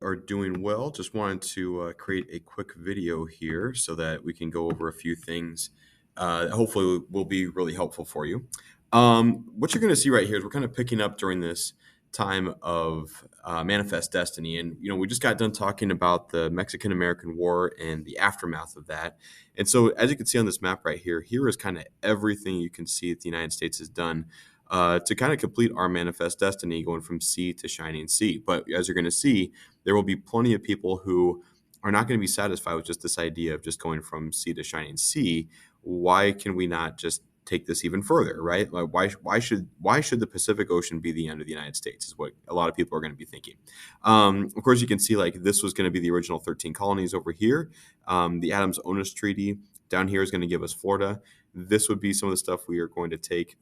Are doing well. Just wanted to create a quick video here so that we can go over a few things. Hopefully, will be really helpful for you. What you're going to see right here is we're kind of picking up during this time of manifest destiny, and we just got done talking about the Mexican American War and the aftermath of that. And so, as you can see on this map right here, here is kind of everything you can see that the United States has done to kind of complete our manifest destiny, going from sea to shining sea. But as you're going to see, there will be plenty of people who are not going to be satisfied with just this idea of just going from sea to shining sea. Why can we not just take this even further, right? Like why should the Pacific Ocean be the end of the United States? Is what a lot of people are going to be thinking. Of course, you can see like this was going to be the original 13 colonies over here. The Adams-Onis Treaty down here is going to give us Florida. This would be some of the stuff we are going to take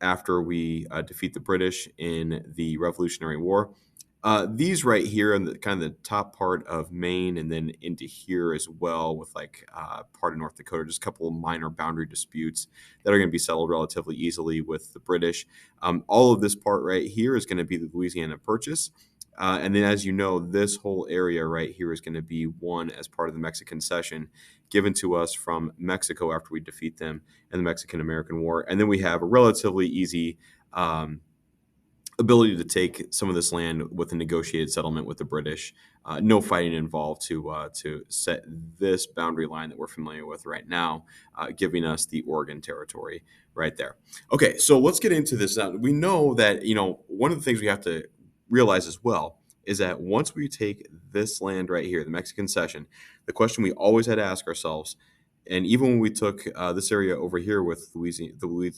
after we defeat the British in the Revolutionary War. These right here in the kind of the top part of Maine and then into here as well with like part of North Dakota, just a couple of minor boundary disputes that are going to be settled relatively easily with the British. All of this part right here is going to be the Louisiana Purchase. And then, as you know, this whole area right here is going to be won as part of the Mexican Cession given to us from Mexico after we defeat them in the Mexican-American War. And then we have a relatively easy ability to take some of this land with a negotiated settlement with the British. No fighting involved to set this boundary line that we're familiar with right now, giving us the Oregon Territory right there. Okay, so let's get into this. We know that one of the things we have to realize as well is that once we take this land right here, the Mexican Cession, the question we always had to ask ourselves, and even when we took this area over here with the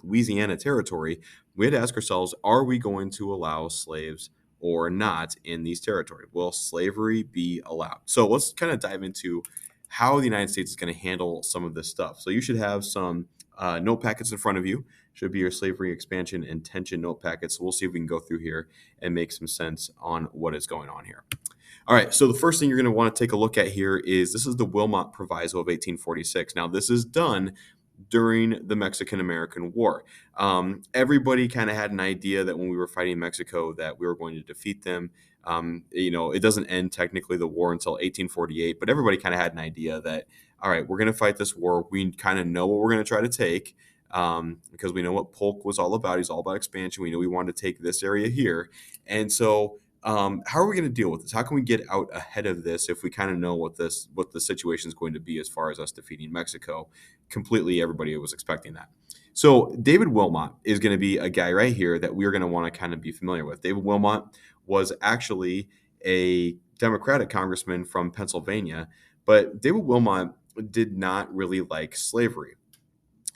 Louisiana Territory, we had to ask ourselves, are we going to allow slaves or not in these territories? Will slavery be allowed? So let's kind of dive into how the United States is going to handle some of this stuff. So you should have some note packets in front of you. Should be your slavery expansion and tension note packets. So we'll see if we can go through here and make some sense on what is going on here. All right, so the first thing you're going to want to take a look at here is this is the Wilmot Proviso of 1846. Now, this is done during the Mexican-American War. Everybody kind of had an idea that when we were fighting Mexico that we were going to defeat them. It doesn't end technically the war until 1848, but everybody kind of had an idea that, all right, we're going to fight this war. We kind of know what we're going to try to take because we know what Polk was all about. He's all about expansion. We know we wanted to take this area here. And so how are we going to deal with this? How can we get out ahead of this if we kind of know what the situation is going to be as far as us defeating Mexico? Completely, everybody was expecting that. So David Wilmot is going to be a guy right here that we're going to want to kind of be familiar with. David Wilmot was actually a Democratic congressman from Pennsylvania, but David Wilmot did not really like slavery.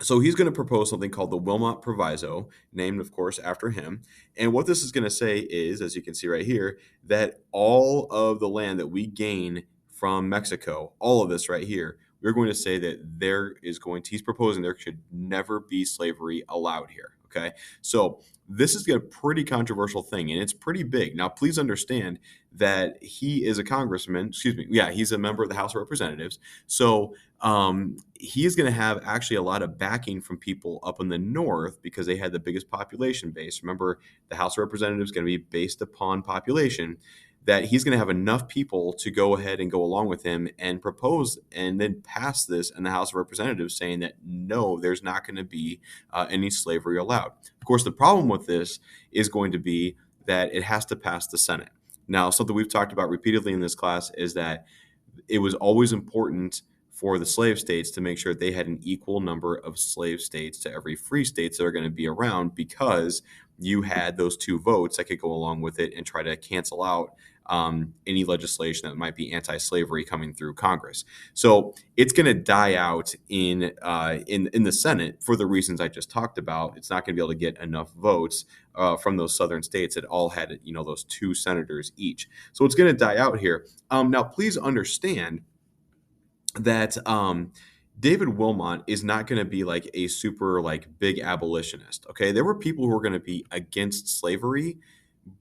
So he's going to propose something called the Wilmot Proviso, named, of course, after him. And what this is going to say is, as you can see right here, that all of the land that we gain from Mexico, all of this right here, we're going to say that he's proposing there should never be slavery allowed here. Okay. So this is a pretty controversial thing and it's pretty big. Now, please understand that he is a congressman. Excuse me. Yeah, he's a member of the House of Representatives. So he is going to have actually a lot of backing from people up in the north because they had the biggest population base. Remember, the House of Representatives is going to be based upon population, that he's going to have enough people to go ahead and go along with him and propose and then pass this in the House of Representatives saying that no, there's not going to be any slavery allowed. Of course, the problem with this is going to be that it has to pass the Senate. Now, something we've talked about repeatedly in this class is that it was always important for the slave states to make sure they had an equal number of slave states to every free states that are going to be around, because you had those two votes that could go along with it and try to cancel out any legislation that might be anti-slavery coming through Congress. So it's going to die out in the Senate for the reasons I just talked about. It's not going to be able to get enough votes from those southern states that all had those two senators each. So it's going to die out here. Now, please understand that David Wilmot is not going to be like a super like big abolitionist. Okay, there were people who were going to be against slavery,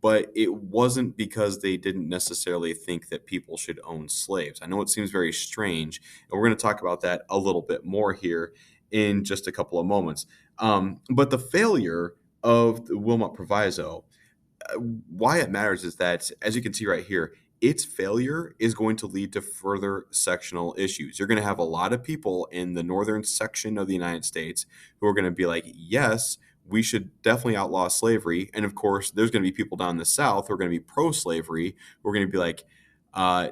but it wasn't because they didn't necessarily think that people should own slaves. I know it seems very strange, and we're going to talk about that a little bit more here in just a couple of moments. But the failure of the Wilmot Proviso, why it matters is that, as you can see right here, its failure is going to lead to further sectional issues. You're going to have a lot of people in the northern section of the United States who are going to be like, yes, we should definitely outlaw slavery. And of course, there's going to be people down in the South who are going to be pro slavery, who are going to be like,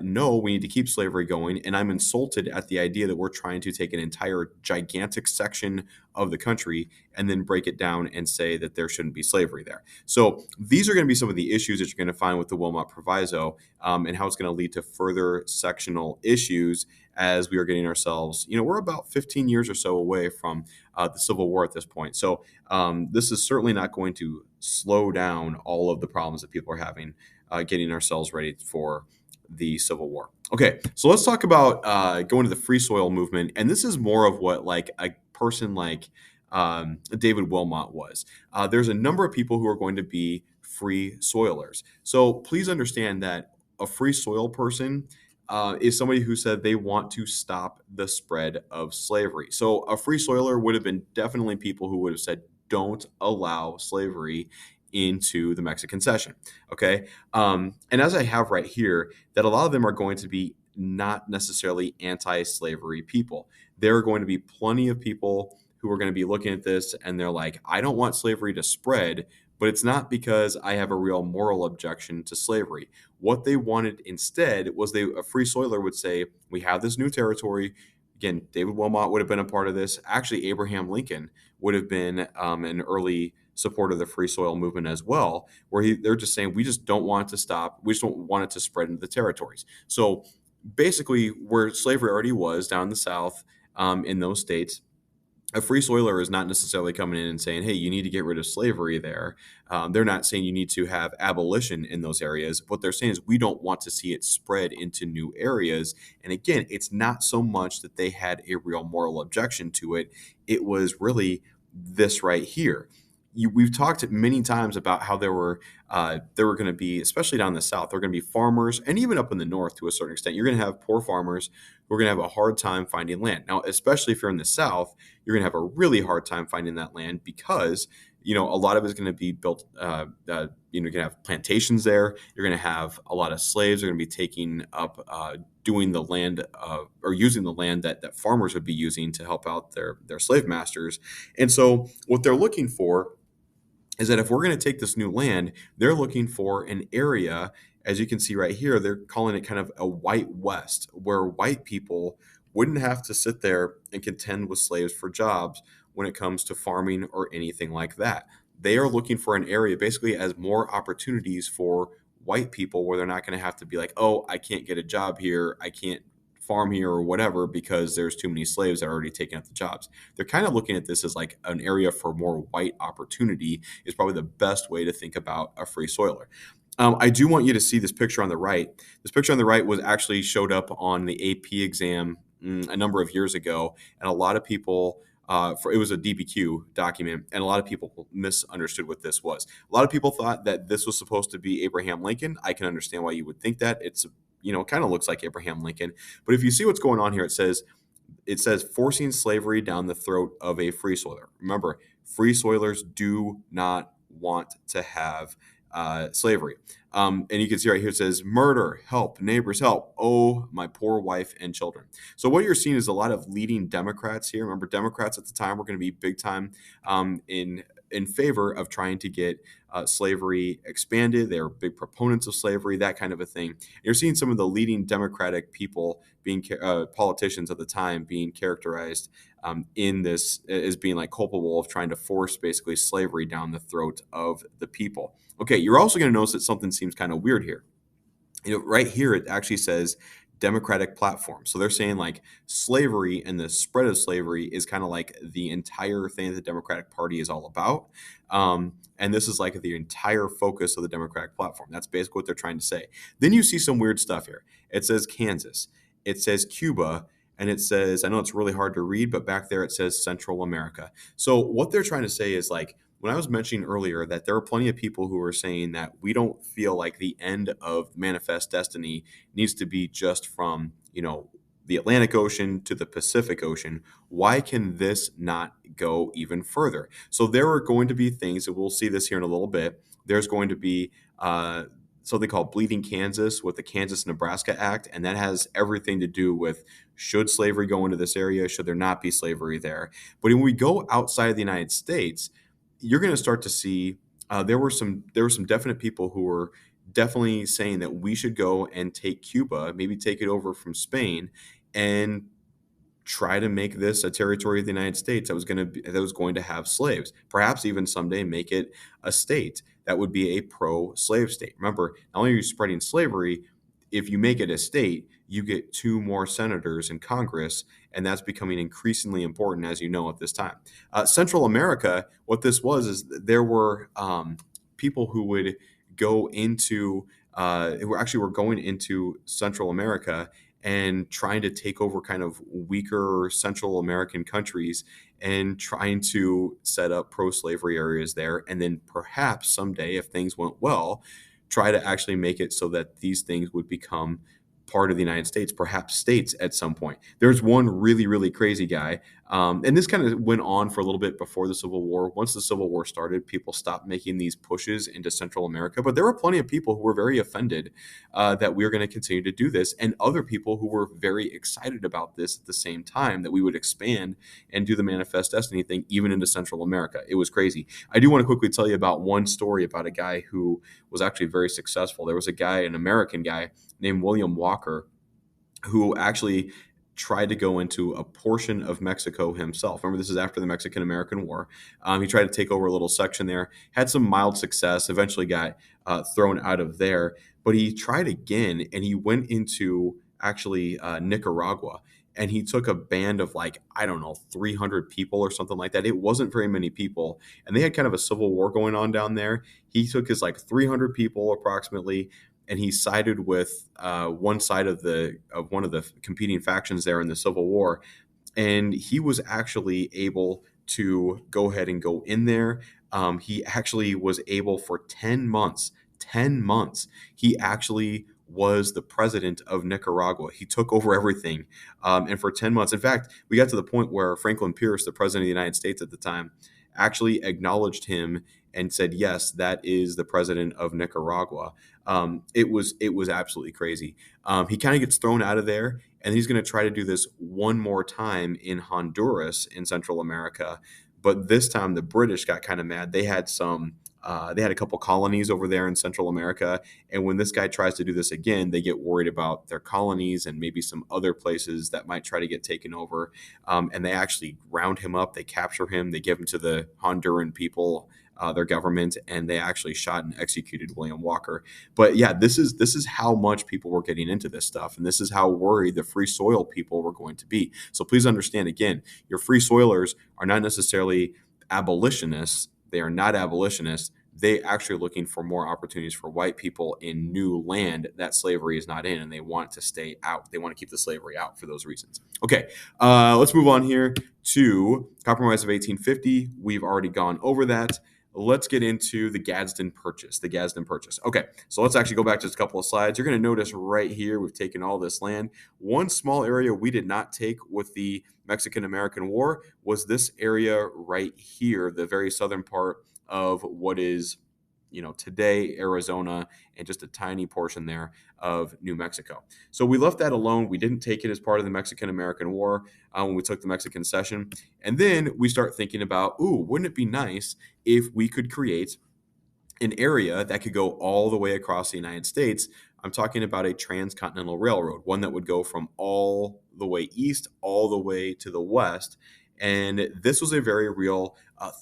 no, we need to keep slavery going. And I'm insulted at the idea that we're trying to take an entire gigantic section of the country and then break it down and say that there shouldn't be slavery there. So these are going to be some of the issues that you're going to find with the Wilmot Proviso, and how it's going to lead to further sectional issues as we are getting ourselves, we're about 15 years or so away from the Civil War at this point. So this is certainly not going to slow down all of the problems that people are having getting ourselves ready for the Civil War. Okay, so let's talk about going to the free soil movement, and this is more of what like a person like David Wilmot was. There's a number of people who are going to be free soilers. So please understand that a free soil person is somebody who said they want to stop the spread of slavery. So a free soiler would have been definitely people who would have said, don't allow slavery into the Mexican cession. Okay. And as I have right here, that a lot of them are going to be not necessarily anti-slavery people. There are going to be plenty of people who are going to be looking at this and they're like, I don't want slavery to spread, but it's not because I have a real moral objection to slavery. What they wanted instead was a free soiler would say, we have this new territory. Again, David Wilmot would have been a part of this. Actually, Abraham Lincoln would have been an early supporter of the free soil movement as well, where they're just saying, we just don't want it to stop. We just don't want it to spread into the territories. So basically, where slavery already was down in the South, in those states, a free soiler is not necessarily coming in and saying, hey, you need to get rid of slavery there. They're not saying you need to have abolition in those areas. What they're saying is we don't want to see it spread into new areas. And again, it's not so much that they had a real moral objection to it. It was really this right here. We've talked many times about how there were going to be, especially down in the South, there are going to be farmers, and even up in the North to a certain extent, you're going to have poor farmers who are going to have a hard time finding land. Now, especially if you're in the South, you're going to have a really hard time finding that land because a lot of it is going to be built. You're going to have plantations there. You're going to have a lot of slaves. They're going to be taking up doing the land or using the land that farmers would be using to help out their slave masters. And so, what they're looking for is that if we're going to take this new land, they're looking for an area, as you can see right here, they're calling it kind of a white west, where white people wouldn't have to sit there and contend with slaves for jobs when it comes to farming or anything like that. They are looking for an area basically as more opportunities for white people where they're not going to have to be like, oh, I can't get a job here. I can't farm here or whatever because there's too many slaves that are already taking up the jobs. They're kind of looking at this as like an area for more white opportunity is probably the best way to think about a free soiler. I do want you to see this picture on the right. This picture on the right was actually showed up on the AP exam a number of years ago, and a lot of people it was a DBQ document, and a lot of people misunderstood what this was. A lot of people thought that this was supposed to be Abraham Lincoln. I can understand why you would think that. It's kind of looks like Abraham Lincoln. But if you see what's going on here, it says forcing slavery down the throat of a free soiler. Remember, free soilers do not want to have slavery. And you can see right here, it says murder, help, neighbors, help. Oh, my poor wife and children. So what you're seeing is a lot of leading Democrats here. Remember, Democrats at the time were going to be big time in favor of trying to get slavery expanded. They were big proponents of slavery, that kind of a thing. You're seeing some of the leading Democratic people being politicians at the time being characterized in this as being like culpable of trying to force basically slavery down the throat of the people. Okay, you're also going to notice that something seems kind of weird here. Right here it actually says Democratic platform. So they're saying like slavery and the spread of slavery is kind of like the entire thing that the Democratic Party is all about. And this is like the entire focus of the Democratic platform. That's basically what they're trying to say. Then you see some weird stuff here. It says Kansas, it says Cuba, and it says, I know it's really hard to read, but back there it says Central America. So what they're trying to say is like, when I was mentioning earlier that there are plenty of people who are saying that we don't feel like the end of Manifest Destiny needs to be just from, the Atlantic Ocean to the Pacific Ocean. Why can this not go even further? So there are going to be things, and we'll see this here in a little bit. There's going to be something called Bleeding Kansas with the Kansas-Nebraska Act, and that has everything to do with should slavery go into this area, should there not be slavery there. But when we go outside of the United States, you're going to start to see there were some definite people who were definitely saying that we should go and take Cuba, maybe take it over from Spain, and try to make this a territory of the United States that was going to have slaves. Perhaps even someday make it a state that would be a pro-slave state. Remember, not only are you spreading slavery, if you make it a state, you get two more senators in Congress, and that's becoming increasingly important, as you know, at this time. Central America, what this was is there were people who would go into who were going into Central America and trying to take over kind of weaker Central American countries and trying to set up pro-slavery areas there. And then perhaps someday, if things went well, try to actually make it so that these things would become part of the United States, perhaps states at some point. There's one really, really crazy guy. And this kind of went on for a little bit before the Civil War. Once the Civil War started, people stopped making these pushes into Central America. But there were plenty of people who were very offended that we were going to continue to do this, and other people who were very excited about this at the same time, that we would expand and do the Manifest Destiny thing even into Central America. It was crazy. I do want to quickly tell you about one story about a guy who was actually very successful. There was a guy, an American guy named William Walker, who actually tried to go into a portion of Mexico himself. Remember, this is after the Mexican-American War. He tried to take over a little section there, had some mild success, eventually got thrown out of there. But he tried again, and he went into actually Nicaragua. And he took a band of like, I don't know, 300 people or something like that. It wasn't very many people. And they had kind of a civil war going on down there. He took his like 300 people approximately, and he sided with one side of one of the competing factions there in the Civil War, and he was actually able to go ahead and go in there. He actually was able for 10 months, he actually was the president of Nicaragua. He took over everything, and for 10 months. In fact, we got to the point where Franklin Pierce, the president of the United States at the time, actually acknowledged him and said, "Yes, that is the president of Nicaragua." It was absolutely crazy. He kind of gets thrown out of there, and he's going to try to do this one more time in Honduras in Central America. But this time, the British got kind of mad. They had a couple colonies over there in Central America, and when this guy tries to do this again, they get worried about their colonies and maybe some other places that might try to get taken over. And they actually round him up. They capture him. They give him to the Honduran people, their government, and they actually shot and executed William Walker. But yeah, this is how much people were getting into this stuff, and this is how worried the free soil people were going to be. So please understand, again, your free soilers are not necessarily abolitionists. They are not abolitionists. They actually are looking for more opportunities for white people in new land that slavery is not in, and they want to stay out. They want to keep the slavery out for those reasons. Okay, let's move on here to Compromise of 1850. We've already gone over that. Let's get into the Gadsden Purchase. The Gadsden Purchase. Okay, so let's actually go back just a couple of slides. You're going to notice right here we've taken all this land. One small area we did not take with the Mexican-American War was this area right here, the very southern part of what is, today Arizona, and just a tiny portion there of New Mexico. So we left that alone. We didn't take it as part of the Mexican-American War when we took the Mexican Cession. And then we start thinking about, wouldn't it be nice if we could create an area that could go all the way across the United States? I'm talking about a transcontinental railroad, one that would go from all the way east, all the way to the west. And this was a very real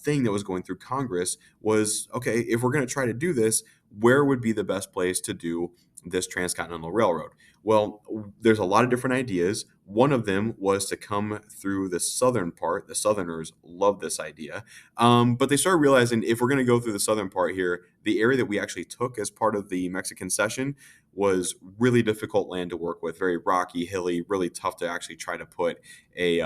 thing that was going through Congress was, okay, if we're going to try to do this, where would be the best place to do this transcontinental railroad? Well, there's a lot of different ideas. One of them was to come through the southern part. The Southerners love this idea. But they started realizing if we're going to go through the southern part here, the area that we actually took as part of the Mexican Cession was really difficult land to work with, very rocky, hilly, really tough to actually try to put a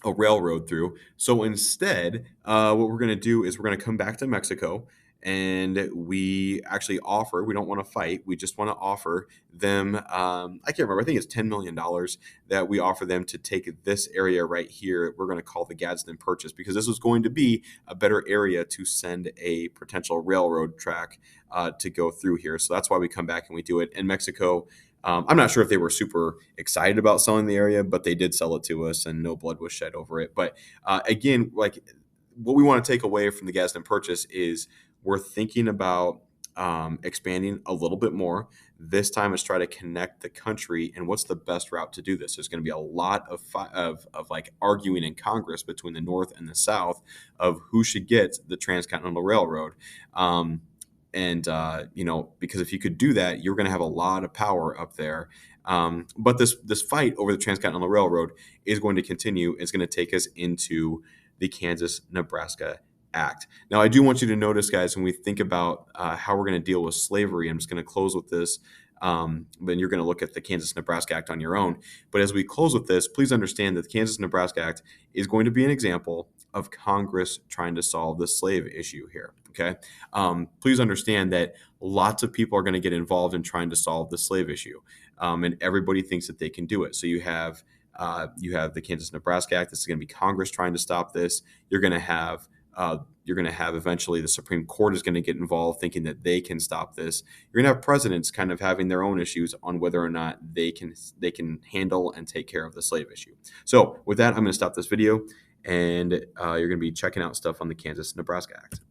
railroad through. So instead, what we're going to do is we're going to come back to Mexico, and we actually offer, we don't want to fight, we just want to offer them, I can't remember, I think it's $10 million that we offer them to take this area right here, we're going to call the Gadsden Purchase, because this was going to be a better area to send a potential railroad track to go through here. So that's why we come back and we do it. In Mexico, I'm not sure if they were super excited about selling the area, but they did sell it to us and no blood was shed over it. But again, like, what we want to take away from the Gadsden Purchase is we're thinking about expanding a little bit more. This time is try to connect the country, and what's the best route to do this? There's going to be a lot of like arguing in Congress between the North and the South of who should get the Transcontinental Railroad. Because if you could do that, you're going to have a lot of power up there. But this fight over the Transcontinental Railroad is going to continue. It's going to take us into the Kansas-Nebraska Act. Now, I do want you to notice, guys, when we think about how we're going to deal with slavery, I'm just going to close with this. Then you're going to look at the Kansas-Nebraska Act on your own. But as we close with this, please understand that the Kansas-Nebraska Act is going to be an example of Congress trying to solve the slave issue here. Okay. Please understand that lots of people are going to get involved in trying to solve the slave issue, and everybody thinks that they can do it. So you have the Kansas-Nebraska Act. This is going to be Congress trying to stop this. You're going to have eventually the Supreme Court is going to get involved, thinking that they can stop this. You're going to have presidents kind of having their own issues on whether or not they can handle and take care of the slave issue. So with that, I'm going to stop this video, and you're going to be checking out stuff on the Kansas-Nebraska Act.